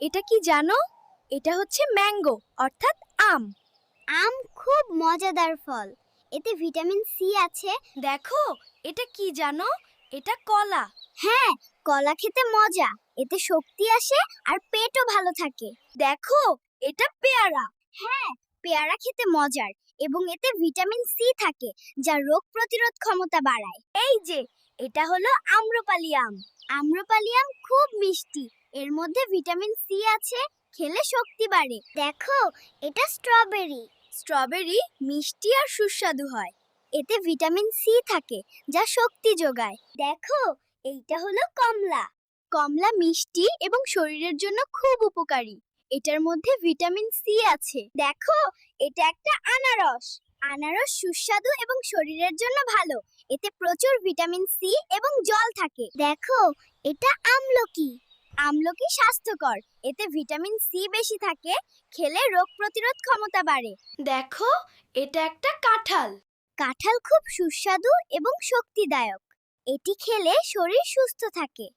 এটা কি জানো? এটা হচ্ছে ম্যাঙ্গো অর্থাৎ আম। আম খুব মজাদার ফল। এতে ভিটামিন সি আছে। দেখো, এটা কি জানো? এটা কলা। হ্যাঁ, কলা খেতে মজা। এতে শক্তি আসে আর পেটও ভালো থাকে। দেখো, এটা পেয়ারা। হ্যাঁ, পেয়ারা খেতে মজার এবং এতে ভিটামিন সি থাকে যা রোগ প্রতিরোধ ক্ষমতা বাড়ায়। এই যে, এটা হলো আম্রপালি আম। আম্রপালি আম খুব মিষ্টি। এর মধ্যে ভিটামিন সি আছে, খেলে শক্তি বাড়ে। দেখো, এটা স্ট্রবেরি। স্ট্রবেরি মিষ্টি আর সুস্বাদু হয়। এতে ভিটামিন সি থাকে যা শক্তি যোগায়। দেখো, এইটা হলো কমলা। কমলা মিষ্টি এবং শরীরের জন্য খুব উপকারী। এটার মধ্যে ভিটামিন সি আছে। দেখো, এটা একটা আনারস। আনারস সুস্বাদু এবং শরীরের জন্য ভালো। এতে প্রচুর ভিটামিন সি এবং জল থাকে। দেখো, এটা আমলকি। আমলকি স্বাস্থ্যকর। এতে ভিটামিন সি বেশি থাকে, খেলে রোগ প্রতিরোধ ক্ষমতা বাড়ে। দেখো, এটা একটা কাঁঠাল। কাঁঠাল খুব সুস্বাদু এবং শক্তিদায়ক। এটি খেলে শরীর সুস্থ থাকে।